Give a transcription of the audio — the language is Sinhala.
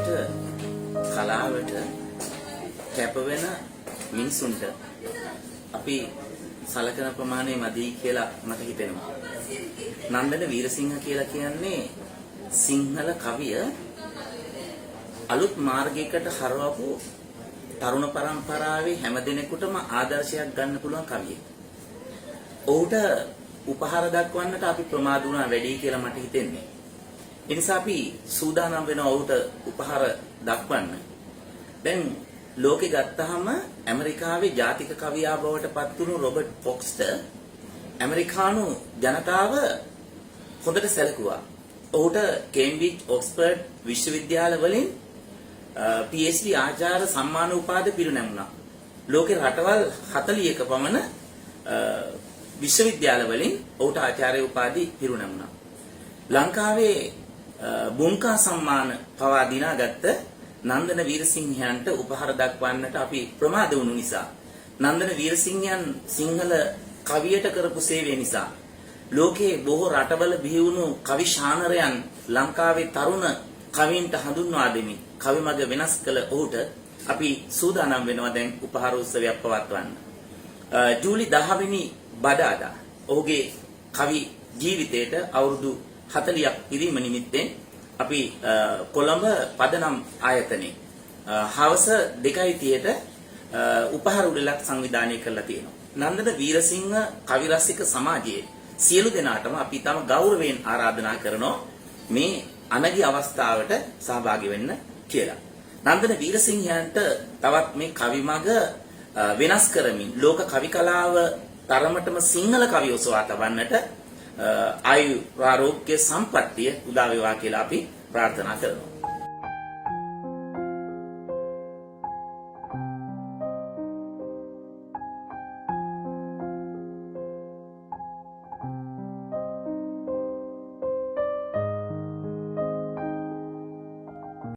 විදිහට කලාවට කැපවෙන මිනිසුන්ට අපි සලකන ප්‍රමාණය මදි කියලා මට හිතෙනවා. නන්දන වීරසිංහ කියලා කියන්නේ සිංහල කවිය අලුත් මාර්ගයකට හරවපු තරුණ පරම්පරාවේ හැම දිනෙකටම ආදර්ශයක් ගන්න පුළුවන් කවියෙක්. ඔහුට උපහාර දක්වන්නට අපි ප්‍රමාද වුණා වැඩි කියලා මට හිතෙන්නේ. ඒ නිසා අපි සූදානම් වෙනවා ඔහුට උපහාර දක්වන්න. දැන් ලෝකෙ ගත්තාම ඇමරිකාවේ ජාතික කවියා බවට පත් වුණු රොබර්ට් ෆොක්ස්ට ඇමරිකානු ජනතාව හොඳට සැලකුවා. ඔහුට කේම්බ්‍රිජ් ඔක්ස්ෆර්ඩ් විශ්වවිද්‍යාල වලින් PhD ආචාර්ය සම්මාන උපාධි පිරිනැමුණා. ලෝකේ රටවල් 40ක පමණ විශ්වවිද්‍යාල වලින් ඔහුට ආචාර්ය උපාධි පිරිනැමුණා. ලංකාවේ බුන්කා සම්මාන පවා දිනාගත්ත නන්දන වීරසිංහයන්ට උපහාර දක්වන්නට අපි ප්‍රමාද වුණු නිසා නන්දන වීරසිංහයන් සිංහල කවියට කරපු සේවය නිසා ලෝකේ බොහෝ රටවල බිහි වුණු කවි ශානරයන් ලංකාවේ තරුණ කවීන්ට හඳුන්වා දෙමින් කවි මඟ වෙනස් කළ ඔහුට අපි සූදානම් වෙනවා දැන් උපහාර උත්සවයක් පවත්වන්න. ජූලි 10 වෙනි බදාදා ඔහුගේ කවි ජීවිතයට අවුරුදු 40ක් ඉරීම නිමිත්තෙන් අපි කොළඹ පදනම් ආයතනයේ හවස 2:30ට උපහාර උළෙලක් සංවිධානය කරලා තියෙනවා. නන්දන වීරසිංහ කවි රසික සමාජයේ සියලු දෙනාටම අපි තම ගෞරවයෙන් ආරාධනා කරනවා මේ අනගි අවස්ථාවට සහභාගී වෙන්න කියලා. නන්දන වීරසිංහයන්ට තවත් මේ කවි මඟ වෙනස් කරමින් ලෝක කවි කලාව තරමටම සිංහල කවි ඔසවා තබන්නට ආයු ආරෝග්‍ය සම්පත්තිය උදා වේවා කියලා අපි ප්‍රාර්ථනා කරනවා.